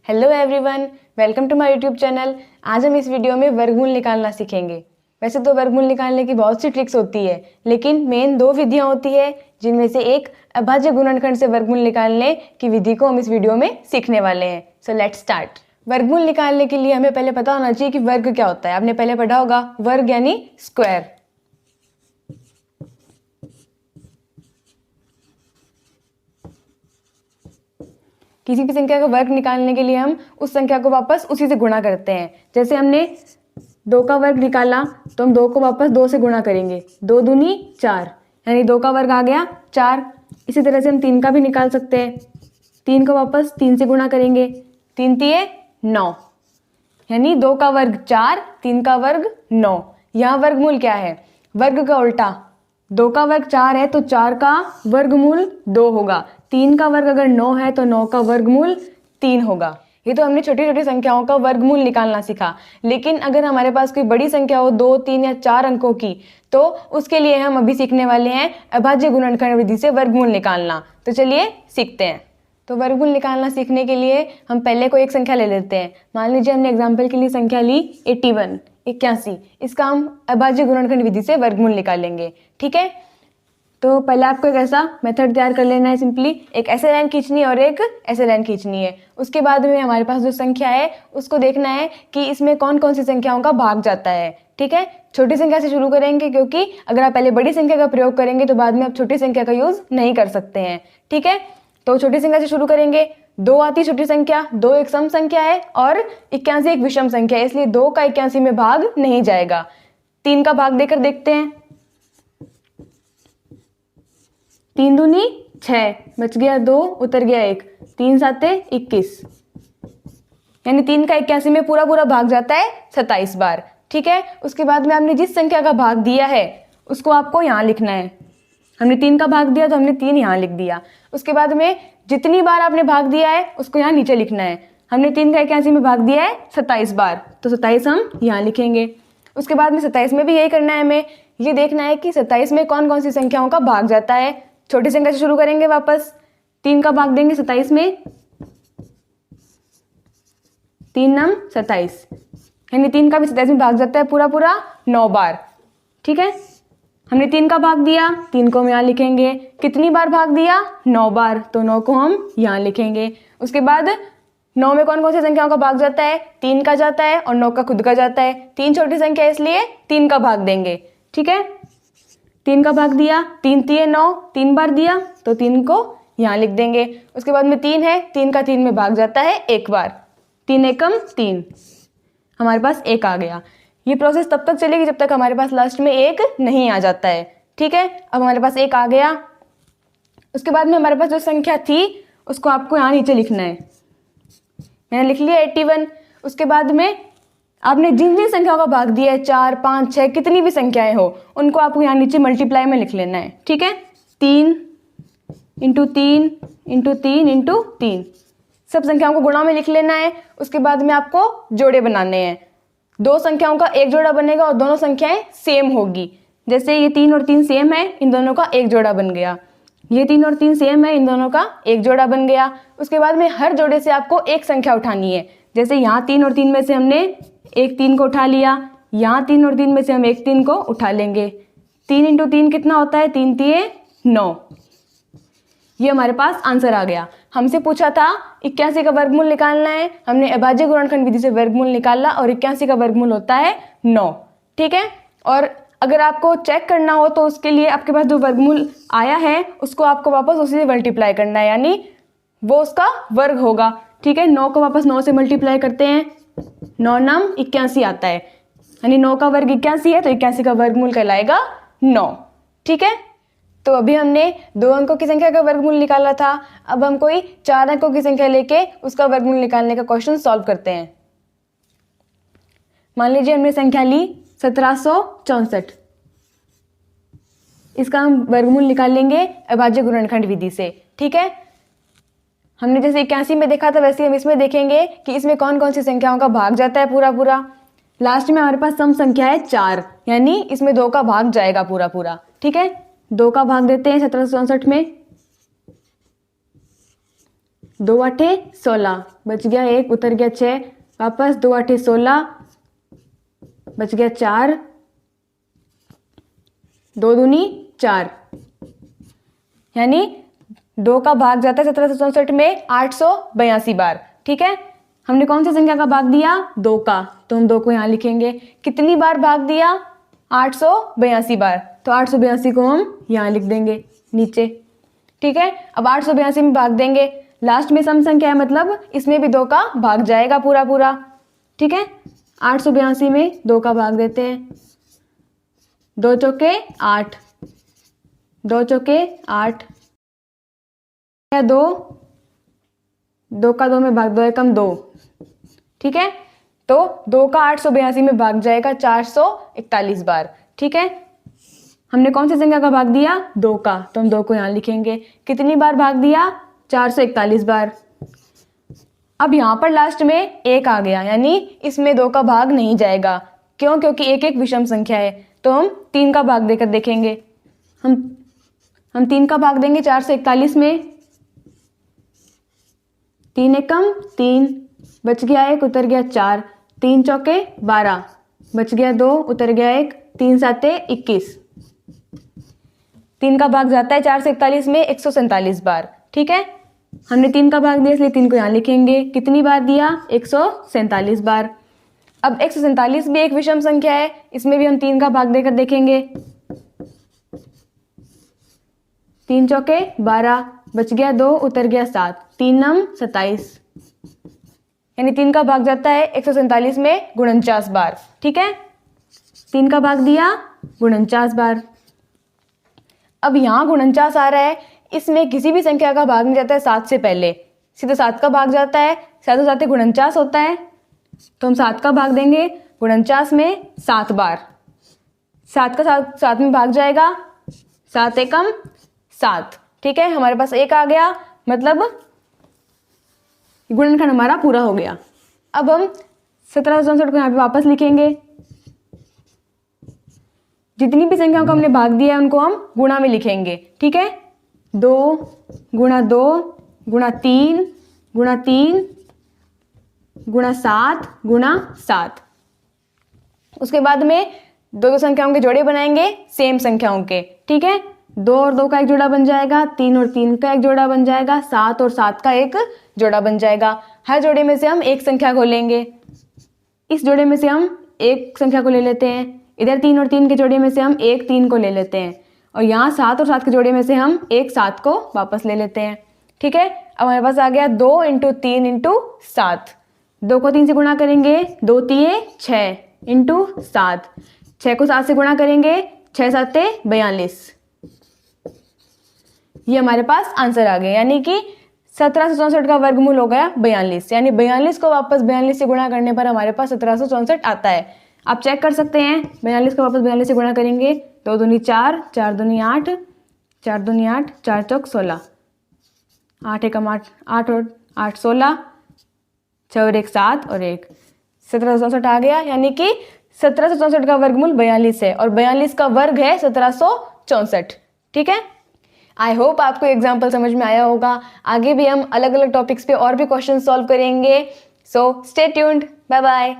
Hello everyone, welcome to my YouTube channel. आज हम इस वीडियो में वर्गमूल निकालना सीखेंगे। वैसे तो वर्गमूल निकालने की बहुत सी ट्रिक्स होती है, लेकिन मेन दो विधियां होती है, जिनमें से एक अभाज्य गुणनखंड से वर्गमूल निकालने की विधि को हम इस वीडियो में सीखने वाले हैं। So let's start. वर्गमूल निकालने के लिए हमें पहले पता होना चाहिए कि वर्ग क्या होता है। आपने पहले पढ़ा होगा, वर्ग यानी स्क्वायर। किसी भी संख्या का वर्ग निकालने के लिए हम उस संख्या को वापस उसी से गुणा करते हैं। जैसे हमने 2 का वर्ग निकाला तो हम 2 को वापस 2 से गुणा करेंगे। 2 दूनी 4, यानी 2 का वर्ग आ गया 4। इसी तरह से हम 3 का भी निकाल सकते हैं। 3 को वापस 3 से गुणा करेंगे। 3 तिये 9, यानी 2 का वर्ग 4, 3 का वर्ग 9। यहाँ वर्गमूल क्या है? वर्ग का उल्टा। 2 का वर्ग 4 है तो 4 का वर्गमूल 2 होगा। 3 का वर्ग अगर 9 है तो 9 का वर्गमूल 3 होगा। ये तो हमने छोटी छोटी संख्याओं का वर्गमूल निकालना सीखा। लेकिन अगर हमारे पास कोई बड़ी संख्या हो 2, 3 या 4 अंकों की, तो उसके लिए हम अभी सीखने वाले हैं अभाज्य गुणनखंड विधि से वर्गमूल निकालना। तो चलिए सीखते हैं। तो वर्गमूल निकालना सीखने के लिए हम पहले कोई एक संख्या ले लेते हैं। मान लीजिए हमने एग्जाम्पल के लिए संख्या ली 81। इसका हम अभाज्य गुणनखंड विधि से वर्गमूल निकालेंगे। ठीक है, तो पहले आपको एक ऐसा मेथड तैयार कर लेना है। सिंपली एक ऐसे लाइन खींचनी है और एक ऐसे लाइन खींचनी है। उसके बाद में हमारे पास जो संख्या है उसको देखना है कि इसमें कौन कौन सी संख्याओं का भाग जाता है। ठीक है, छोटी संख्या से शुरू करेंगे, क्योंकि अगर आप पहले बड़ी संख्या का प्रयोग करेंगे तो बाद में आप छोटी संख्या का यूज नहीं कर सकते हैं। ठीक है, तो छोटी संख्या से शुरू करेंगे। 2 आती छोटी संख्या। 2 एक सम संख्या है और 81 एक विषम संख्या है, इसलिए 2 का 81 में भाग नहीं जाएगा। 3 का भाग देकर देखते हैं। 3 दूनी 6, बच गया 2, उतर गया 1। 3 7 21, यानी 3 का 81 में पूरा पूरा भाग जाता है 27 बार। ठीक है, उसके बाद में आपने जिस संख्या का भाग दिया है उसको आपको यहाँ लिखना है। हमने 3 का भाग दिया तो हमने 3 यहाँ लिख दिया। उसके बाद में जितनी बार आपने भाग दिया है उसको यहाँ नीचे लिखना है। हमने 3 का 81 में भाग दिया है 27 बार, तो 27 हम यहाँ लिखेंगे। उसके बाद में 27 में भी यही करना है। हमें ये देखना है कि 27 में कौन कौन सी संख्याओं का भाग जाता है। छोटी संख्या से शुरू करेंगे। वापस 3 का भाग देंगे 27 में। 3 नम 27, यानी 3 का भी 27 में भाग जाता है पूरा पूरा 9 बार। ठीक है, हमने 3 का भाग दिया, 3 को हम यहाँ लिखेंगे। कितनी बार भाग दिया? 9 बार, तो 9 को हम यहाँ लिखेंगे। उसके बाद 9 में कौन कौन सी संख्याओं का भाग जाता है? 3 का जाता है और 9 का खुद का जाता है। 3 छोटी संख्या है इसलिए 3 का भाग देंगे। ठीक है, 3 का भाग दिया, 3 तिये 9, 3 बार दिया तो 3 को यहाँ लिख देंगे। उसके बाद में 3 है, 3 का 3 में भाग जाता है 1 बार। 3 एकम 3, हमारे पास 1 आ गया। ये प्रोसेस तब तक चलेगी जब तक हमारे पास लास्ट में 1 नहीं आ जाता है। ठीक है, अब हमारे पास 1 आ गया। उसके बाद में हमारे पास जो संख्या थी उसको आपको यहाँ नीचे लिखना है। मैंने लिख लिया 81। उसके बाद में आपने जिन जिन संख्याओं का भाग दिया है, 4, 5, 6, कितनी भी संख्याएं हो, उनको आपको यहाँ नीचे मल्टीप्लाई में लिख लेना है। ठीक है, 3 इंटू 3 इंटू 3 इंटू 3, सब संख्याओं को गुणा में लिख लेना है। उसके बाद में आपको जोड़े बनाने हैं। 2 संख्याओं का एक जोड़ा बनेगा और दोनों संख्याएं सेम होगी। जैसे ये 3 और 3 सेम है, इन दोनों का एक जोड़ा बन गया। ये 3 और 3 सेम है, इन दोनों का एक जोड़ा बन गया। उसके बाद में हर जोड़े से आपको एक संख्या उठानी है। जैसे यहाँ 3 और 3 में से हमने एक 3 को उठा लिया, यहाँ 3 और 3 में से हम एक 3 को उठा लेंगे। 3 इंटू 3 कितना होता है? 3 तिये 9। ये हमारे पास आंसर आ गया। हमसे पूछा था 81 का वर्गमूल निकालना है। हमने अभाज्य गुणनखंड विधि से वर्गमूल निकाला और 81 का वर्गमूल होता है 9। ठीक है, और अगर आपको चेक करना हो तो उसके लिए आपके पास जो वर्गमूल आया है उसको आपको वापस उसी से मल्टीप्लाई करना है, यानी वो उसका वर्ग होगा। ठीक है, 9 को वापस 9 से मल्टीप्लाई करते हैं। 9 नम 81 आता है, यानी 9 का वर्ग 81 है, तो 81 का वर्गमूल कहलाएगा 9। ठीक है, तो अभी हमने 2 अंकों की संख्या का वर्गमूल निकाला था। अब हम कोई 4 अंकों की संख्या लेके उसका वर्गमूल निकालने का क्वेश्चन सॉल्व करते हैं। मान लीजिए हमने संख्या ली 1764। इसका हम वर्गमूल निकालेंगे अभाज्य गुणनखंड विधि से। ठीक है, हमने जैसे 81 में देखा था वैसे हम इसमें देखेंगे कि इसमें कौन कौन सी संख्याओं का भाग जाता है पूरा पूरा। लास्ट में हमारे पास सम संख्या है 4, यानी इसमें 2 का भाग जाएगा पूरा पूरा। ठीक है, 2 का भाग देते हैं 1764 में। 2 आठे 16, बच गया 1, उतर गया 6, वापस 2 आठे 16, बच गया 4, 2 दूनी 4, यानी 2 का भाग जाता है 1764 में 882 बार। ठीक है, हमने कौन सी संख्या का भाग दिया? 2 का, तो हम 2 को यहाँ लिखेंगे। कितनी बार भाग दिया? 882 बार, तो 882 को हम यहाँ लिख देंगे नीचे। ठीक है, अब 882 में भाग देंगे, लास्ट में सम संख्या है मतलब इसमें भी 2 का भाग जाएगा पूरा पूरा। ठीक है, 882 में 2 का भाग देते हैं। 2 चौके 8, 2 चौके 8, 2, 2 का 2 में भाग 2 एकम 2। ठीक है, तो 2 का 882 में भाग जाएगा 441 बार। ठीक है, हमने कौन सी संख्या का भाग दिया? 2 का, तो हम 2 को यहाँ लिखेंगे। कितनी बार भाग दिया? 441 बार। अब यहाँ पर लास्ट में 1 आ गया, यानी इसमें 2 का भाग नहीं जाएगा। क्यों? क्योंकि 1 एक विषम संख्या है, तो हम 3 का भाग देकर देखेंगे। हम 3 का भाग देंगे 441 में। 3 एकम 3, बच गया 1, उतर गया 4, 3 चौके 12, बच गया 2, उतर गया 1, 3 साते 21। 3 का भाग जाता है 441 में 147 बार। ठीक है, हमने 3 का भाग दिया इसलिए 3 को यहाँ लिखेंगे। कितनी बार दिया? 147 बार। अब 147 भी एक विषम संख्या है, इसमें भी हम 3 का भाग देकर देखेंगे। 3 चौके 12, बच गया 2, उतर गया 7, 3 नम 27, यानी 3 का भाग जाता है 147 में 49 बार। ठीक है, 3 का भाग दिया 49 बार। अब यहाँ 49 आ रहा है, इसमें किसी भी संख्या का भाग नहीं जाता है 7 से पहले, सीधे 7 का भाग जाता है। 7 साथ 49 होता है, तो हम 7 का भाग देंगे 49 में 7 बार। 7 का 7 में भाग जाएगा, 7 एकम 7। ठीक है, हमारे पास 1 आ गया, मतलब गुणनखंड हमारा पूरा हो गया। अब हम 1764 को यहाँ पे वापस लिखेंगे। जितनी भी संख्याओं को हमने भाग दिया है उनको हम गुणा में लिखेंगे। ठीक है, 2 गुणा 2 गुणा 3 गुणा 3 गुणा 7 गुणा 7। उसके बाद में दो संख्याओं के जोड़े बनाएंगे सेम संख्याओं के। ठीक है, 2 और 2 का एक जोड़ा बन जाएगा, 3 और 3 का एक जोड़ा बन जाएगा, 7 और 7 का एक जोड़ा बन जाएगा। हर जोड़े में से हम एक संख्या को लेंगे। इस जोड़े में से हम एक संख्या को ले लेते हैं, इधर 3 और 3 के जोड़े में से हम एक 3 को ले लेते हैं, और यहाँ 7 और 7 के जोड़े में से हम एक 7 को वापस ले लेते हैं। ठीक है, अब हमारे पास आ गया 2 × 3 × 7। 2 को 3 से गुणा करेंगे, 2 तिये 6 × 7। 6 को 7 से गुणा करेंगे, 6 7 42। ये हमारे पास आंसर आ गया, यानी कि 1764 का वर्गमूल हो गया 42। यानी 42 को वापस 42 से गुणा करने पर हमारे पास 1764 आता है। आप चेक कर सकते हैं, 42 को वापस 42 से गुणा करेंगे, 2 दूनी 4, 4 दूनी 8, 4 दूनी 8, 4 चौक 16, 8 एकम 8, 8 और 8 16, 6 और 1 7 और 1, 1764 आ गया। यानी कि 1764 का वर्गमूल 42 है और 42 का वर्ग है 1764। ठीक है, आई होप आपको एग्जाम्पल समझ में आया होगा। आगे भी हम अलग अलग टॉपिक्स पे और भी क्वेश्चन सॉल्व करेंगे। So stay tuned, bye bye.